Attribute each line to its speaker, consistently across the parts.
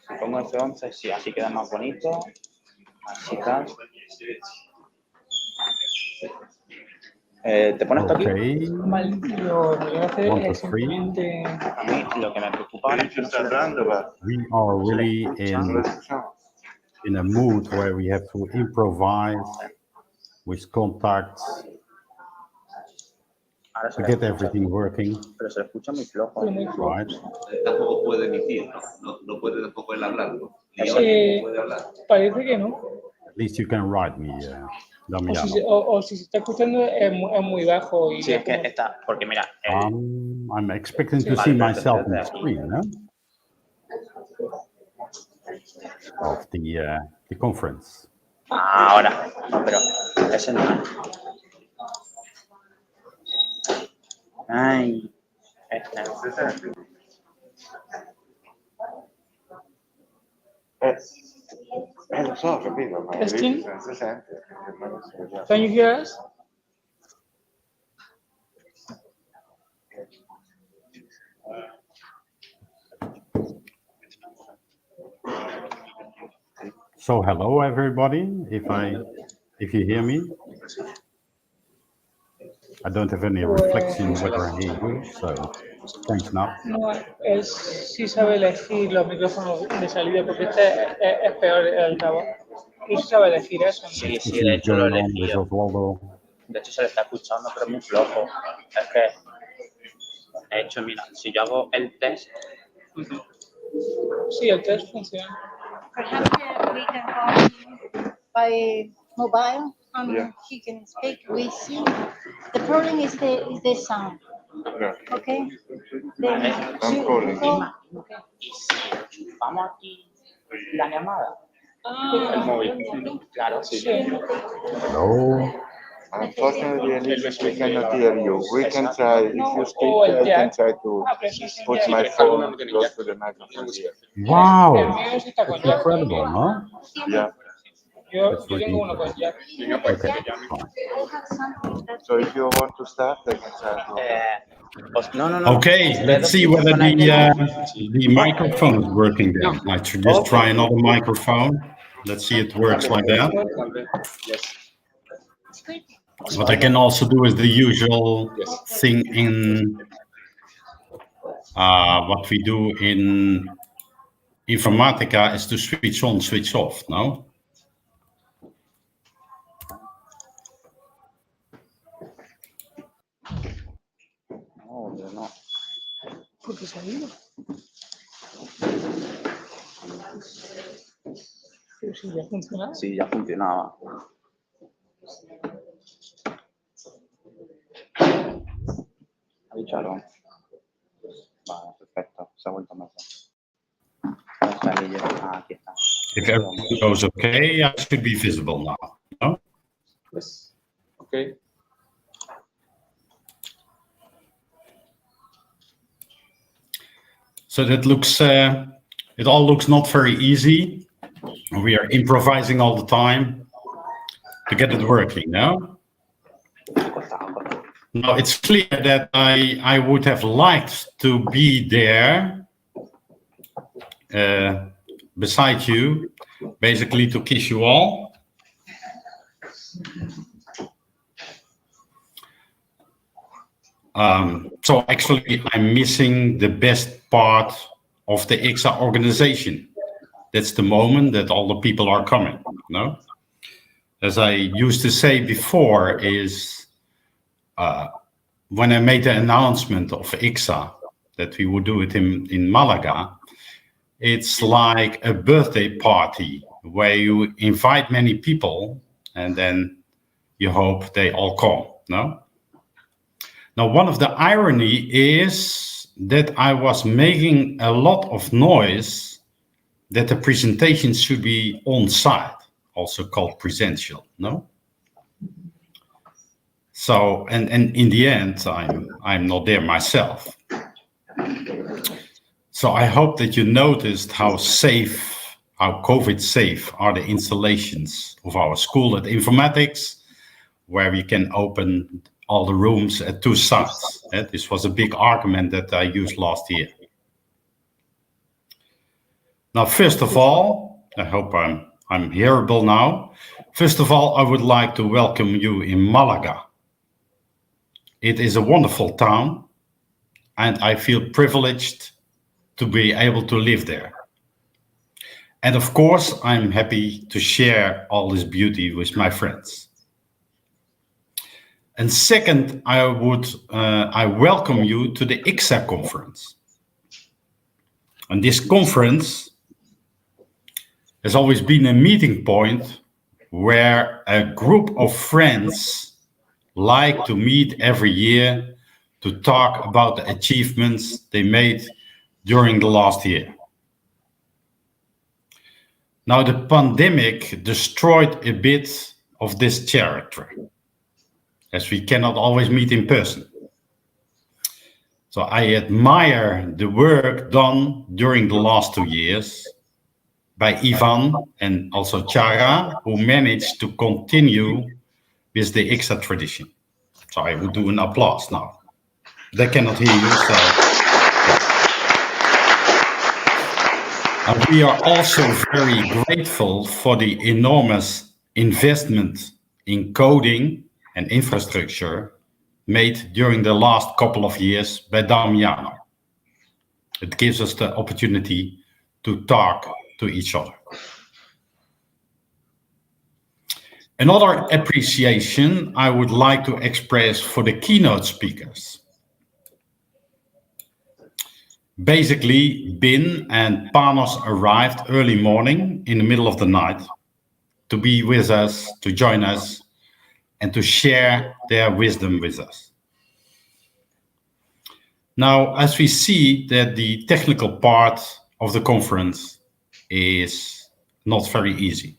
Speaker 1: Si pongo F11, sí, así queda más bonito. Así tal. ¿Te pones esto aquí?
Speaker 2: Vale, lo que voy a hacer es simplemente...
Speaker 1: A mí lo que me preocupa ahora es que no se le...
Speaker 3: We are really in a mood where we have to improvise with contacts to get everything working.
Speaker 1: Pero se le escucha muy flojo.
Speaker 3: Right.
Speaker 4: Tampoco puede emitir, no puede tampoco él hablarlo. Puede hablar.
Speaker 2: Parece que no.
Speaker 3: At least you can write me, Damiano.
Speaker 2: O si se está escuchando es muy bajo. Y
Speaker 1: Sí, es que está, porque mira...
Speaker 3: I'm expecting to see myself on the screen, no? Of the conference.
Speaker 1: Ahora, no, pero ese no. Ay,
Speaker 5: Lo so, capito, ma
Speaker 2: Testing?
Speaker 5: non si sente.
Speaker 2: Can you hear us?
Speaker 3: So hello everybody, if you hear me. I don't have any reflection whether I hear you, so thanks now.
Speaker 2: No, él sí sabe elegir los micrófonos de salida porque este es peor el altavoz. Él sí sabe elegir eso, ¿no?
Speaker 1: sí, de hecho lo he elegido.
Speaker 3: Osvaldo.
Speaker 1: De hecho se le está escuchando, pero muy flojo. Es que, de hecho, mira, si yo hago el test...
Speaker 2: Sí, el test funciona.
Speaker 6: Perhaps we can call by mobile and he can speak with you. The problem is the sound. Okay? Then
Speaker 5: I'm calling.
Speaker 1: Y si vamos aquí la llamada, el móvil, claro, sí.
Speaker 3: Hello.
Speaker 5: Unfortunately, we cannot hear you. We can try, if you speak, I can try to put my phone close to the microphone here.
Speaker 3: Wow,
Speaker 2: El mío sí está con
Speaker 3: that's
Speaker 2: jack.
Speaker 3: incredible, no?
Speaker 5: Yeah.
Speaker 2: Yo tengo uno con jack.
Speaker 3: Okay, fine.
Speaker 5: So if you want to start, I can try to.
Speaker 1: No.
Speaker 3: Okay, let's see whether the microphone is working then. I should just try another microphone. Let's see it works like that. What I can also do is the usual thing in what we do in Informatica is to switch on, switch off, no?
Speaker 1: No.
Speaker 2: ¿Por qué se ha ido? Pero si ya funcionaba.
Speaker 1: Sí, ya funcionaba. Ha dicho algo. Vale, perfecto. Se ha vuelto a meter. Aquí está.
Speaker 3: If everything goes okay, I should be visible now, no?
Speaker 1: Yes. Okay.
Speaker 3: So that looks, it all looks not very easy. We are improvising all the time to get it working, no? Now it's clear that I would have liked to be there beside you, basically to kiss you all. So actually I'm missing the best part of the ICCSA organization. That's the moment that all the people are coming, no? As I used to say before is when I made the announcement of ICCSA that we would do it in Malaga, it's like a birthday party where you invite many people and then you hope they all come, no? Now, one of the irony is that I was making a lot of noise that the presentation should be on site, also called presential, no? So, and in the end, I'm not there myself. So I hope that you noticed how safe, how COVID safe are the installations of our school at Informatics, where we can open all the rooms at two sides. This was a big argument that I used last year. Now, first of all, I hope I'm hearable now. First of all, I would like to welcome you in Malaga. It is a wonderful town, and I feel privileged to be able to live there. And of course, I'm happy to share all this beauty with my friends. And second, I welcome you to the ICCSA conference. And this conference has always been a meeting point where a group of friends like to meet every year to talk about the achievements they made during the last year. Now, the pandemic destroyed a bit of this character, as we cannot always meet in person. So I admire the work done during the last 2 years by Ivan and also Chara, who managed to continue with the ICCSA tradition. So I would do an applause now. They cannot hear you, so. And we are also very grateful for the enormous investment in coding and infrastructure made during the last couple of years by Damiano. It gives us the opportunity to talk to each other. Another appreciation I would like to express for the keynote speakers. Basically, Bin and Panos arrived early morning in the middle of the night to be with us, to join us, and to share their wisdom with us. Now, as we see that the technical part of the conference is not very easy.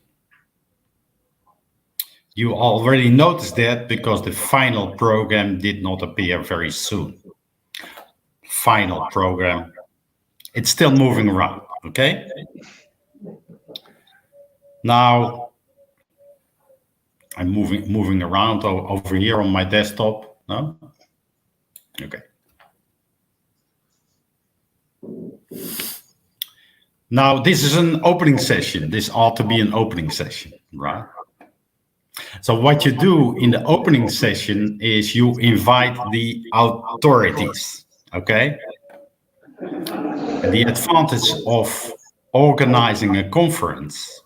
Speaker 3: You already noticed that because the final program did not appear very soon. Final program, it's still moving around, okay? Now, I'm moving around over here on my desktop, no? Okay. Now, this is an opening session. This ought to be an opening session, right? So what you do in the opening session is you invite the authorities, okay? And the advantage of organizing a conference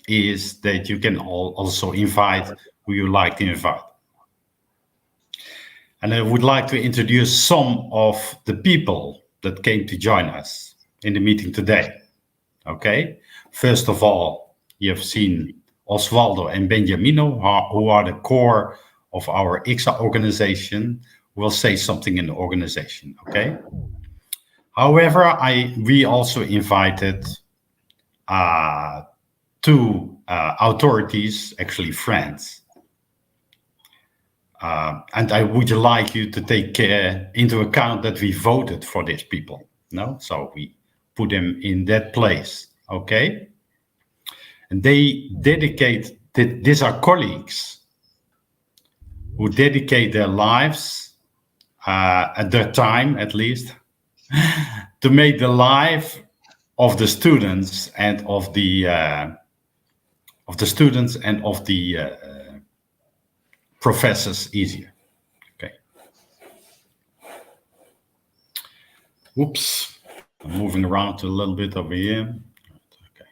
Speaker 3: is that you can also invite who you like to invite. And I would like to introduce some of the people that came to join us in the meeting today, okay? First of all, you have seen Osvaldo and Benjamino, who are the core of our ICCSA organization, will say something in the organization, okay? However, we also invited two authorities, actually friends. And I would like you to take into account that we voted for these people, no? So we put them in that place, okay? And they dedicate, these are colleagues who dedicate their lives, at their time at least, to make the life of the students and of the professors easier. Okay. Whoops, I'm moving around a little bit over here. Okay.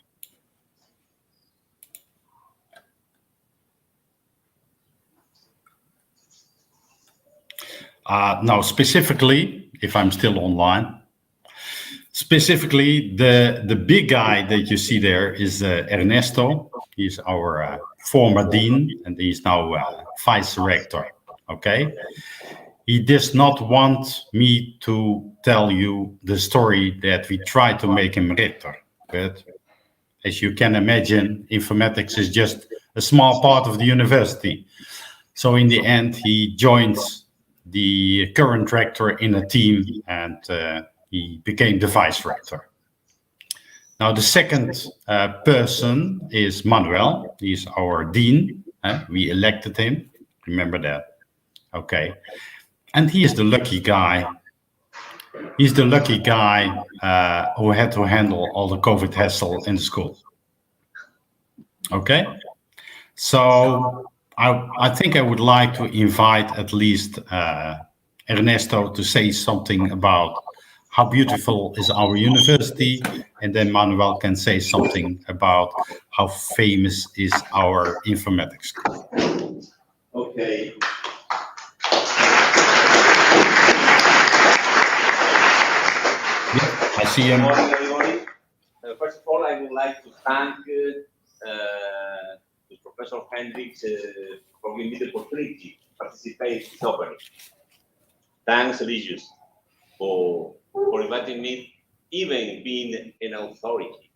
Speaker 3: Now, specifically, if I'm still online, specifically the big guy that you see there is Ernesto. He's our former dean, and he's now vice rector, okay? He does not want me to tell you the story that we tried to make him rector, but as you can imagine, informatics is just a small part of the university. So in the end, he joined the current rector in a team, and he became the vice rector. Now, the second person is Manuel. He's our dean. We elected him. Remember that? Okay. And he is the lucky guy He's the lucky guy who had to handle all the COVID hassle in the school. Okay, so I think I would like to invite at least Ernesto to say something about how beautiful is our university, and then Manuel can say something about how famous is our informatics school.
Speaker 4: Okay.
Speaker 3: I see him.
Speaker 4: Good morning, everybody. First of all, I would like to thank Professor Hendricks for giving me the opportunity to participate in this opening. Thanks, Eligius, for inviting me, even being an authority.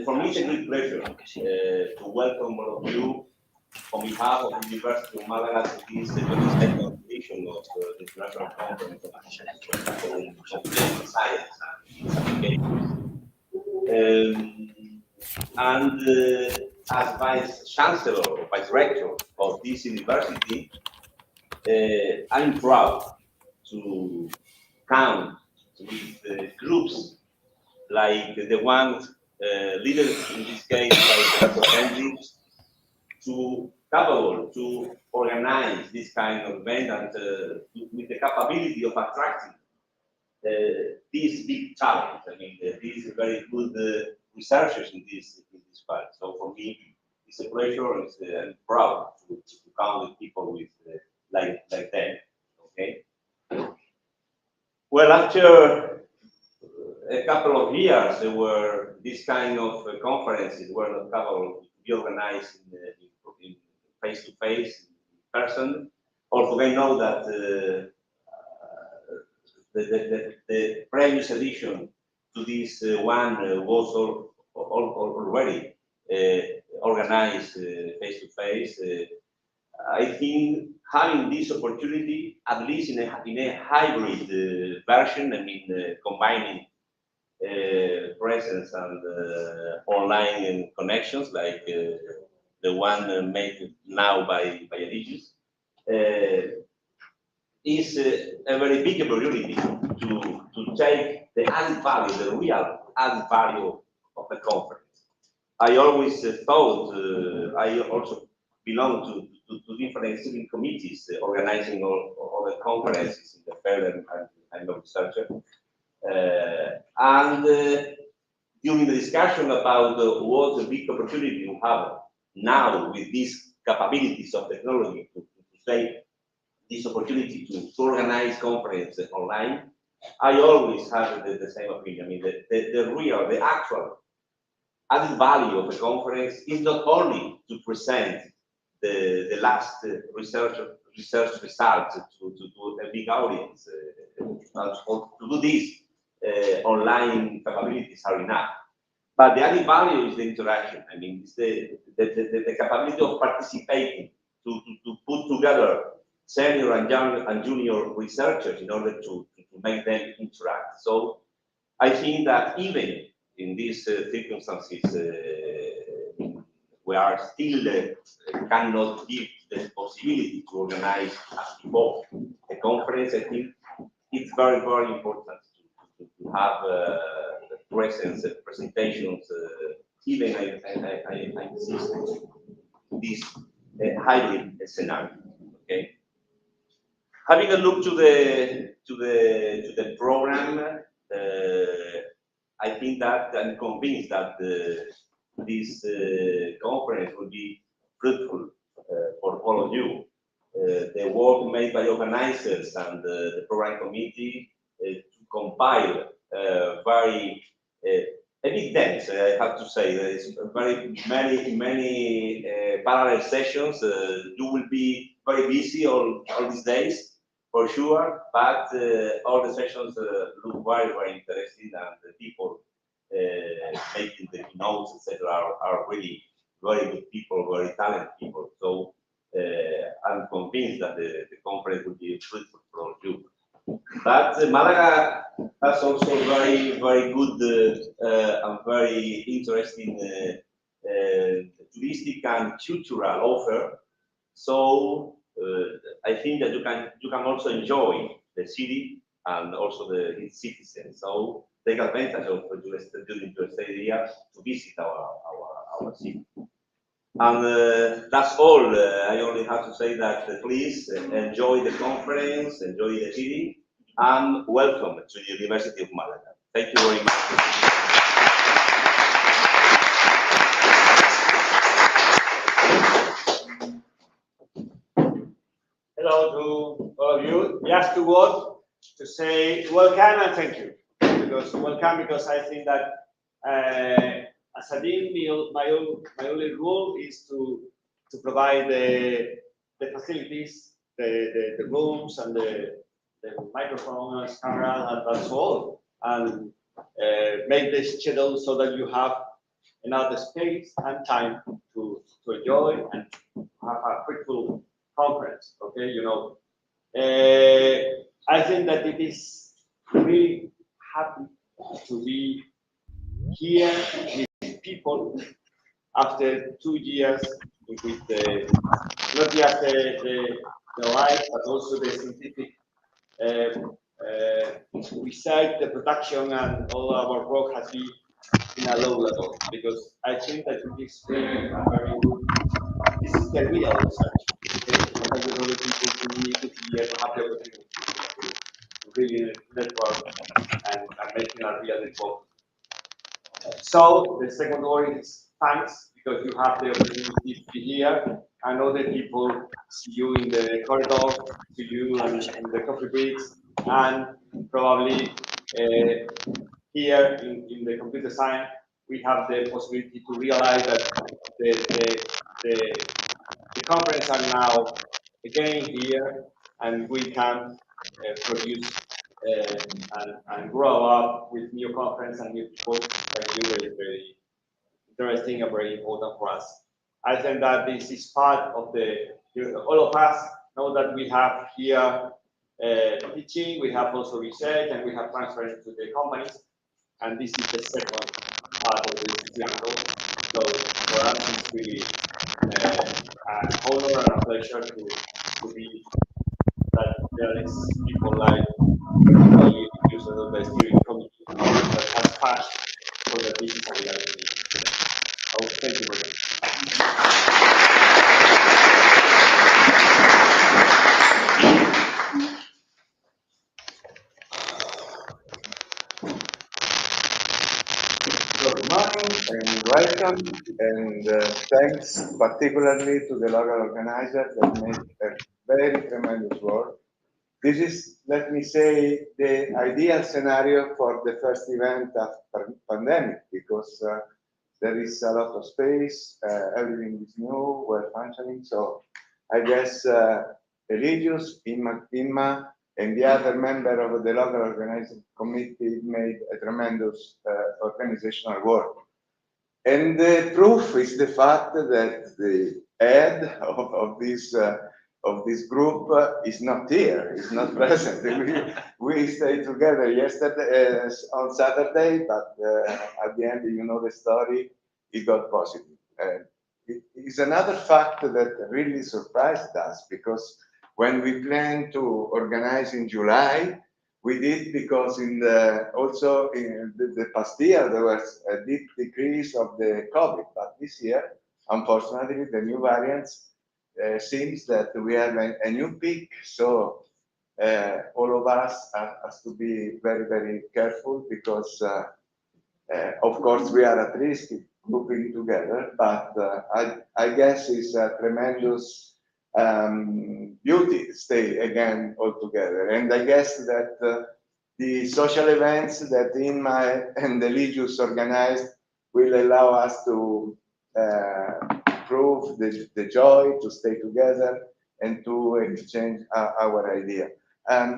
Speaker 4: For me, it's a great pleasure to welcome all of you on behalf of the University of Malaga to this 22nd edition of the International Conference on Computational Science and its applications. As Vice Chancellor or Vice Rector of this university, I'm proud to count with groups like the one leader in this case by Professor Hendricks, to capable to organize this kind of event and with the capability of attracting this big talent. I mean, these very good researchers in this field. So for me, it's a pleasure. I'm proud to count with people with like them. Okay. Well, after a couple of years, there were this kind of conferences were not capable to be organized in face-to-face, in person. Also, I know that the previous edition to this one was already organized face-to-face. I think having this opportunity, at least in a hybrid version, I mean, combining presence and online connections like the one made now by Eligius, is a very big opportunity to take the added value, the real added value of the conference. I always thought, I also belong to different student committees organizing all the conferences in the field and researcher. During the discussion about what a big opportunity you have now with these capabilities of technology to take this opportunity to organize conferences online, I always have the same opinion. I mean, the actual added value of the conference is not only to present the last research results to a big audience, or to do this online capabilities are enough. But the added value is the interaction. I mean, it's the capability of participating, to put together senior and junior researchers in order to make them interact. So I think that even in these circumstances, we are still cannot give the possibility to organize as before a conference. I think it's very, very important to have presence, presentations, even I insist this hybrid scenario. Okay. Having a look to the program, I think that I'm convinced that this conference will be fruitful for all of you. The work made by organizers and the program committee to compile very a bit dense, I have to say. There is very many parallel sessions. You will be very busy all these days, for sure, but all the sessions look very, very interesting, and the people making the notes, etc., are really very good people, very talented people. So I'm convinced that the conference will be fruitful for all of you. But Malaga has also very, very good and very interesting touristic and cultural offer. So I think that you can also enjoy the city and also its citizens. So take advantage of during your stay here to visit our city. And that's all. I only have to say that please enjoy the conference, enjoy the city, and welcome to the University of Malaga. Thank you very much.
Speaker 7: Hello to all of you. Just two words to say welcome and thank you. Welcome because I think that as a dean, my only role is to provide the facilities, the rooms and the microphones, camera, and that's all, and make the schedule so that you have enough space and time to enjoy and have a fruitful conference. Okay, I think that it is really happy to be here with people after 2 years with not just the life, but also the scientific research, the production, and all our work has been in a low level. Because I think that it is really a very good. This is the real research. Okay, sometimes with other people to meet here to have the opportunity to really network and making a real network. So the second word is thanks, because you have the opportunity to be here, and other people see you in the corridor, see you in the coffee breaks, and probably here in the computer science, we have the possibility to realize that the conference are now again here, and we can produce and grow up with new conference and new people like you. Very, very interesting and very important for us. I think that this is part of all of us know that we have here teaching, we have also research, and we have transferred to the companies, and this is the second part of this triangle. So for us, it's really an honor and a pleasure to be that there is people like the users of the steering committee that has passion for the business and reality. So thank you very much.
Speaker 5: Good morning and welcome, and thanks particularly to the local organizer that made a very tremendous work. This is, let me say, the ideal scenario for the first event after pandemic, because there is a lot of space, everything is new, well functioning. So I guess Eligius, Inma, and the other member of the local organizing committee made a tremendous organizational work. And the proof is the fact that the head of this group is not here, is not present. We stayed together yesterday, on Saturday, but at the end, you know the story, it got positive. It is another fact that really surprised us, because when we planned to organize in July, we did because also in the past year there was a deep decrease of the COVID, but this year, unfortunately, the new variants seems that we have a new peak. So all of us has to be very, very careful, because of course we are at risk grouping together, but I guess it's a tremendous beauty to stay again all together. And I guess that the social events that Inma and Eligius organized will allow us to prove the joy to stay together and to exchange our idea.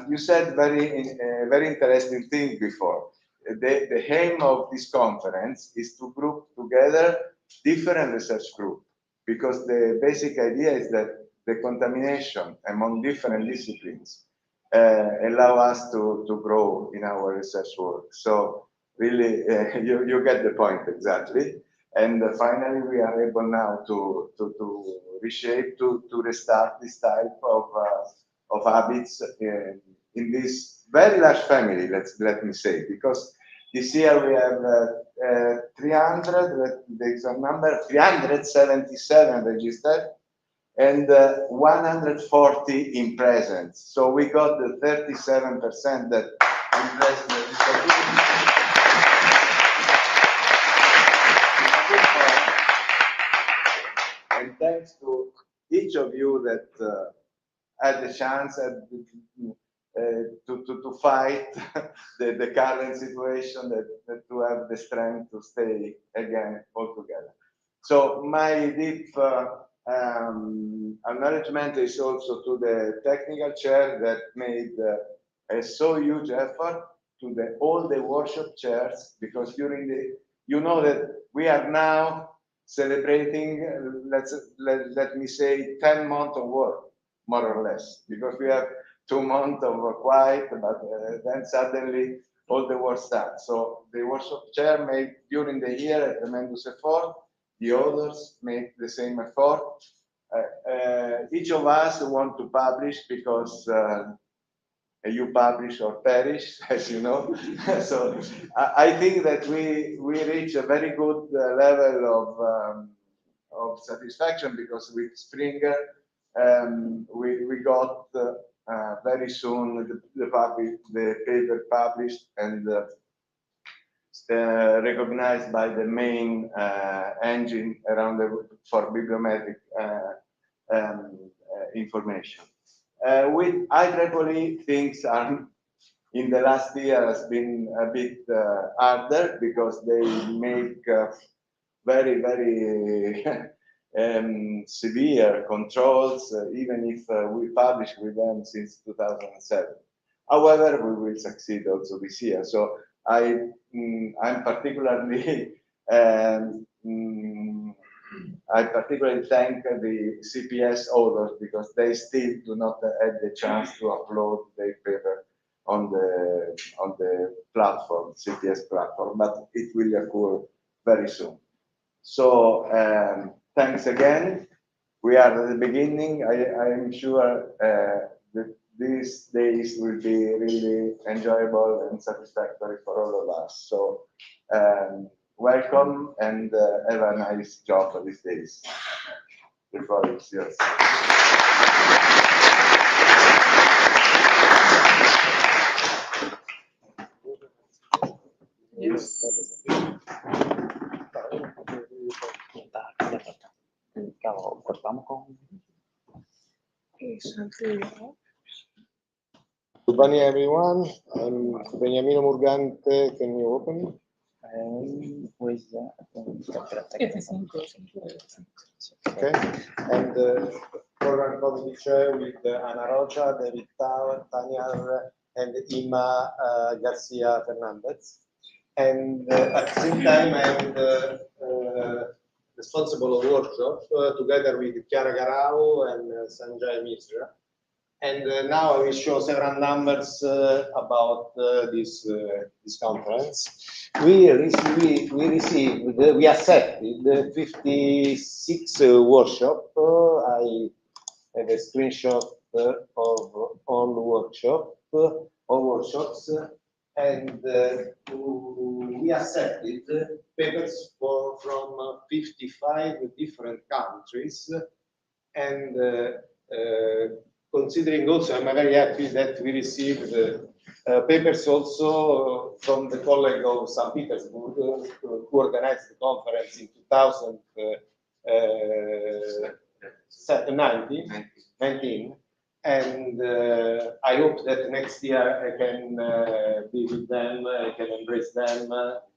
Speaker 5: You said very interesting thing before. The aim of this conference is to group together different research groups, because the basic idea is that the contamination among different disciplines allow us to grow in our research work. So really, you get the point exactly. And finally, we are able now to reshape, to restart this type of habits in this very large family, let me say, because this year we have 300, the exact number, 377 registered, and 140 in presence. So we got the 37% that in presence. And thanks to each of you that had the chance to fight the current situation, that to have the strength to stay again all together. So my deep acknowledgement is also to the technical chair that made a so huge effort, to all the workshop chairs, because during you know that we are now celebrating, let me say, 10 months of work, more or less, because we have 2 months of quiet, but then suddenly all the work starts. So the workshop chair made during the year a tremendous effort. The others make the same effort. Each of us want to publish because you publish or perish, as you know. So I think that we reach a very good level of satisfaction, because with Springer we got very soon the paper published and recognized by the main engine around for bibliometric information. With IEEE, things are in the last year has been a bit harder, because they make very, very severe controls, even if we publish with them since 2007. However, we will succeed also this year. So I'm particularly I particularly thank the CPS authors, because they still do not have the chance to upload their paper on the platform, CPS platform, but it will occur very soon. So thanks again. We are at the beginning. I am sure that these days will be really enjoyable and satisfactory for all of us. So welcome, and have a nice job for these days. The floor is yours.
Speaker 1: Cortamos con...
Speaker 8: Good morning, everyone. I'm Beniamino Murgante. Can you open?
Speaker 1: Pues
Speaker 8: Okay. And program committee chair with Ana Rocha, David Tanyar, and Ima Garcia Fernandez. And at the same time, I'm the responsible of workshop together with Chiara Garau and Sanjay Misra. And now I will show several numbers about this conference. We accepted the 56 workshop. I have a screenshot of all workshops, and we accepted papers from 55 different countries, and considering also, I'm very happy that we received papers also from the colleague of St. Petersburg, who organized the conference in 2019. And I hope that next year I can be with them, I can embrace them,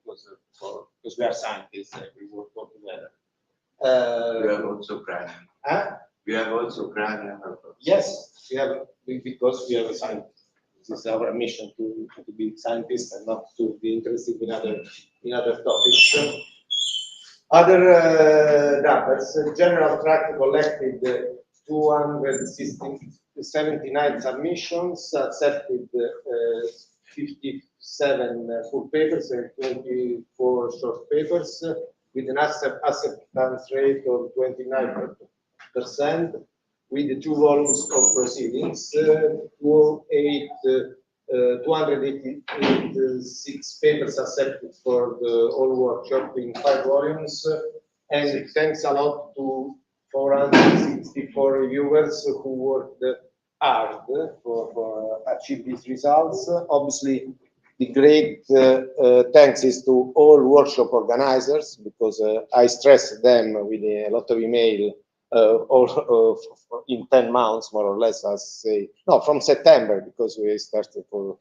Speaker 8: because we are scientists and we work all together.
Speaker 5: We are also Ukrainian. We have also Ukrainian.
Speaker 8: Yes, because we are a scientist. This is our mission, to be scientists and not to be interested in other topics. Other numbers, General Tract collected 279 submissions, accepted 57 full papers and 24 short papers. with an acceptance rate of 29%, with the 2 volumes of proceedings, 286 papers accepted for the whole workshop in 5 volumes, and thanks a lot to 464 reviewers who worked hard for achieve these results. Obviously, the great thanks is to all workshop organizers, because I stressed them with a lot of email in 10 months, more or less, as say, no, from September, because we started for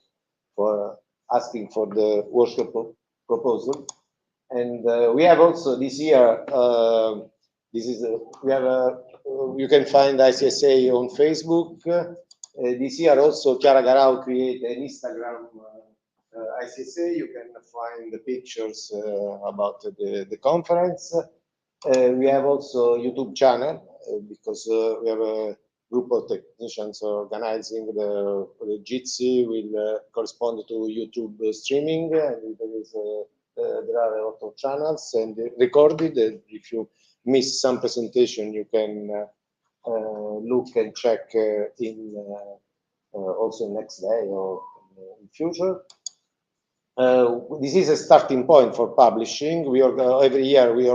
Speaker 8: asking for the workshop proposal. And we have also this year, you can find ICSA on Facebook. This year also, Chiara Garau created an Instagram ICSA. You can find the pictures about the conference. We have also YouTube channel, because we have a group of technicians organizing the Jitsi will correspond to YouTube streaming, and there are a lot of channels and recorded. If you miss some presentation, you can look and check in also next day or in future. This is a starting point for publishing. Every year we will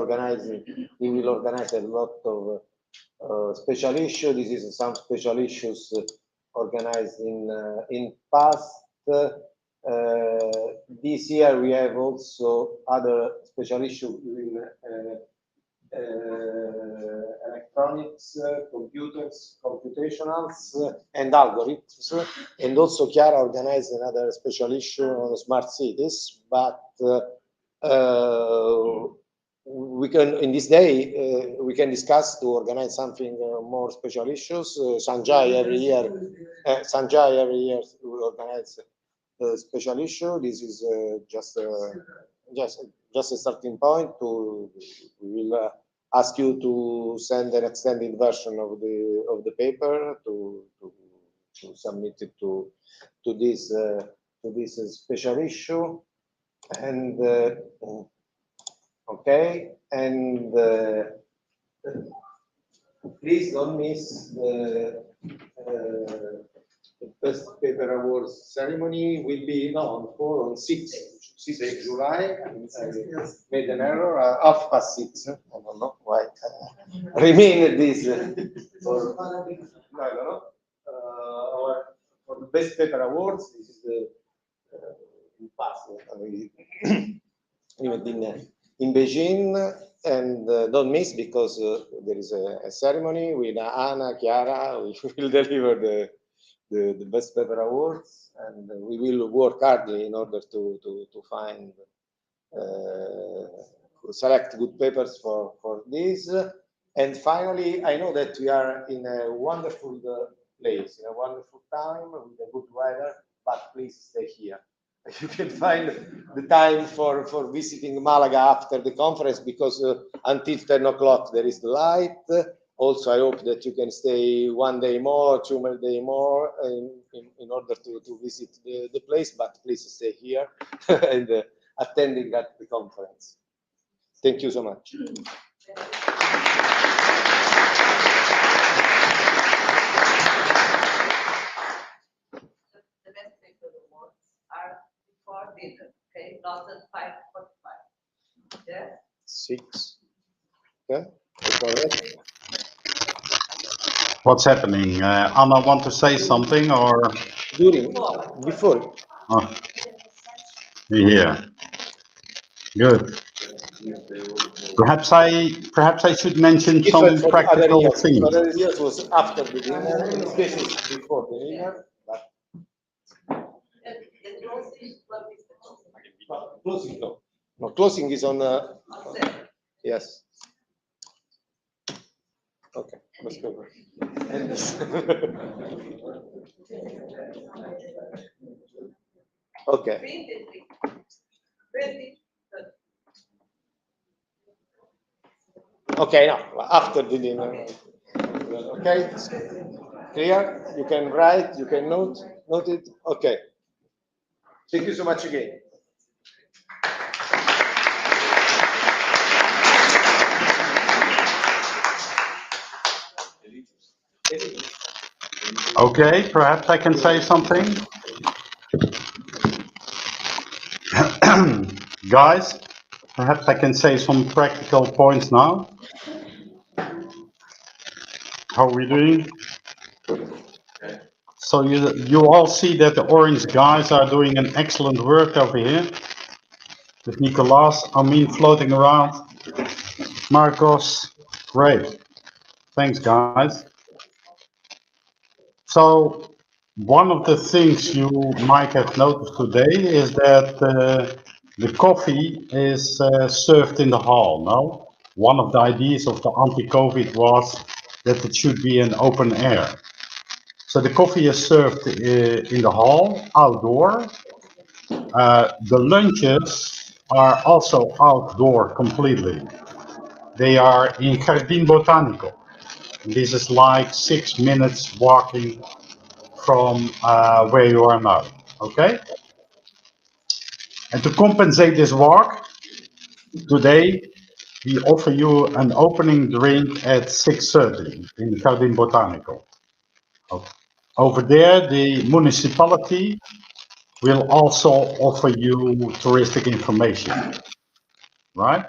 Speaker 8: organize a lot of special issues. This is some special issues organized in past. This year we have also other special issues in electronics, computers, computationals, and algorithms. And also Chiara organized another special issue on smart cities. But we can, in this day, we can discuss to organize something more special issues. Sanjay every year will organize a special issue. This is just a starting point. We will ask you to send an extended version of the paper to submit it to this special issue. And okay, and please don't miss the Best Paper Awards ceremony. Will be on 6th July. I made an error, 6:30. I don't know why. Remain at this. For the Best Paper Awards, this is the past in Beijing, and don't miss, because there is a ceremony with Anna, Chiara. We will deliver the Best Paper Awards, and we will work hard in order to find select good papers for this. And finally, I know that we are in a wonderful place, in a wonderful time with a good weather, but please stay here. You can find the time for visiting Malaga after the conference, because until 10 o'clock there is the light. Also, I hope that you can stay 1 day more, 2 days more in order to visit the place, but please stay here and attending at the conference. Thank you so much.
Speaker 9: The best paper awards are before dinner, okay? Not at 5:45. Yeah?
Speaker 8: 6. Okay. Correct.
Speaker 3: What's happening? Anna want to say something, or?
Speaker 8: Before.
Speaker 3: Oh. Yeah. Good. Perhaps I should mention some practical things.
Speaker 8: Other years was after the dinner, in this case it's before the dinner. Closing, no. No, closing is on. Yes. Okay, let's go. Okay. Okay, now after the dinner. Okay, clear? You can write, you can note it. Okay. Thank you so much again.
Speaker 3: Okay, perhaps I can say something. Guys, perhaps I can say some practical points now. How are we doing? So you all see that the orange guys are doing an excellent work over here. With Nicolas, Amin floating around. Marcos, great. Thanks, guys. So one of the things you might have noticed today is that the coffee is served in the hall, no? One of the ideas of the anti-COVID was that it should be in open air. So the coffee is served in the hall, outdoor. The lunches are also outdoor completely. They are in Jardín Botánico. This is like 6 minutes walking from where you are now, okay? And to compensate this walk, today we offer you an opening drink at 6:30 in Jardín Botánico. Over there, the municipality will also offer you touristic information, right?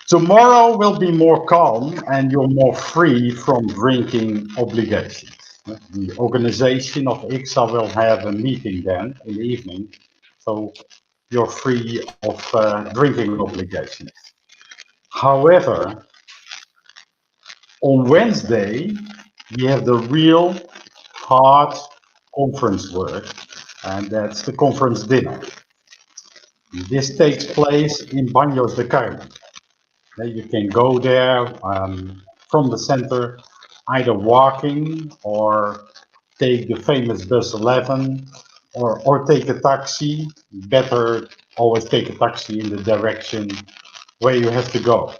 Speaker 3: Tomorrow will be more calm and you're more free from drinking obligations. The organization of ICSA will have a meeting then in the evening, so you're free of drinking obligations. However, on Wednesday, we have the real hard conference work, and that's the conference dinner. This takes place in Baños de Carmen. You can go there from the center, either walking or take the famous bus 11 or take a taxi. Better always take a taxi in the direction where you have to go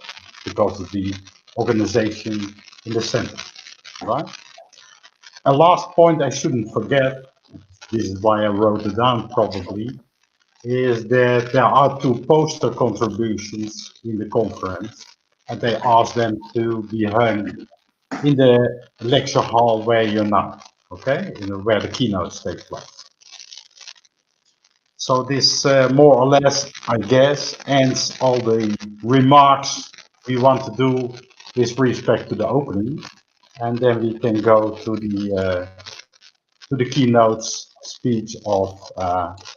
Speaker 3: because of the organization in the center, right? A last point I shouldn't forget, this is why I wrote it down probably, is that there are 2 poster contributions in the conference, and they ask them to be hung in the lecture hall where you're now, okay, where the keynotes take place. So this more or less, I guess, ends all the remarks we want to do with respect to the opening, and then we can go to the keynotes speech of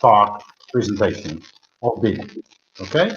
Speaker 3: talk presentation of Big. Okay?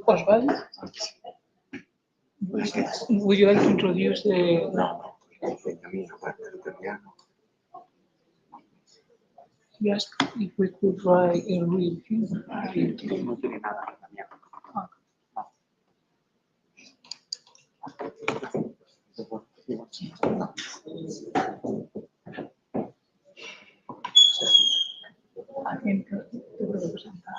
Speaker 2: Osvaldo, would you like to introduce the... Yes, if we could write a review. Alguien que representa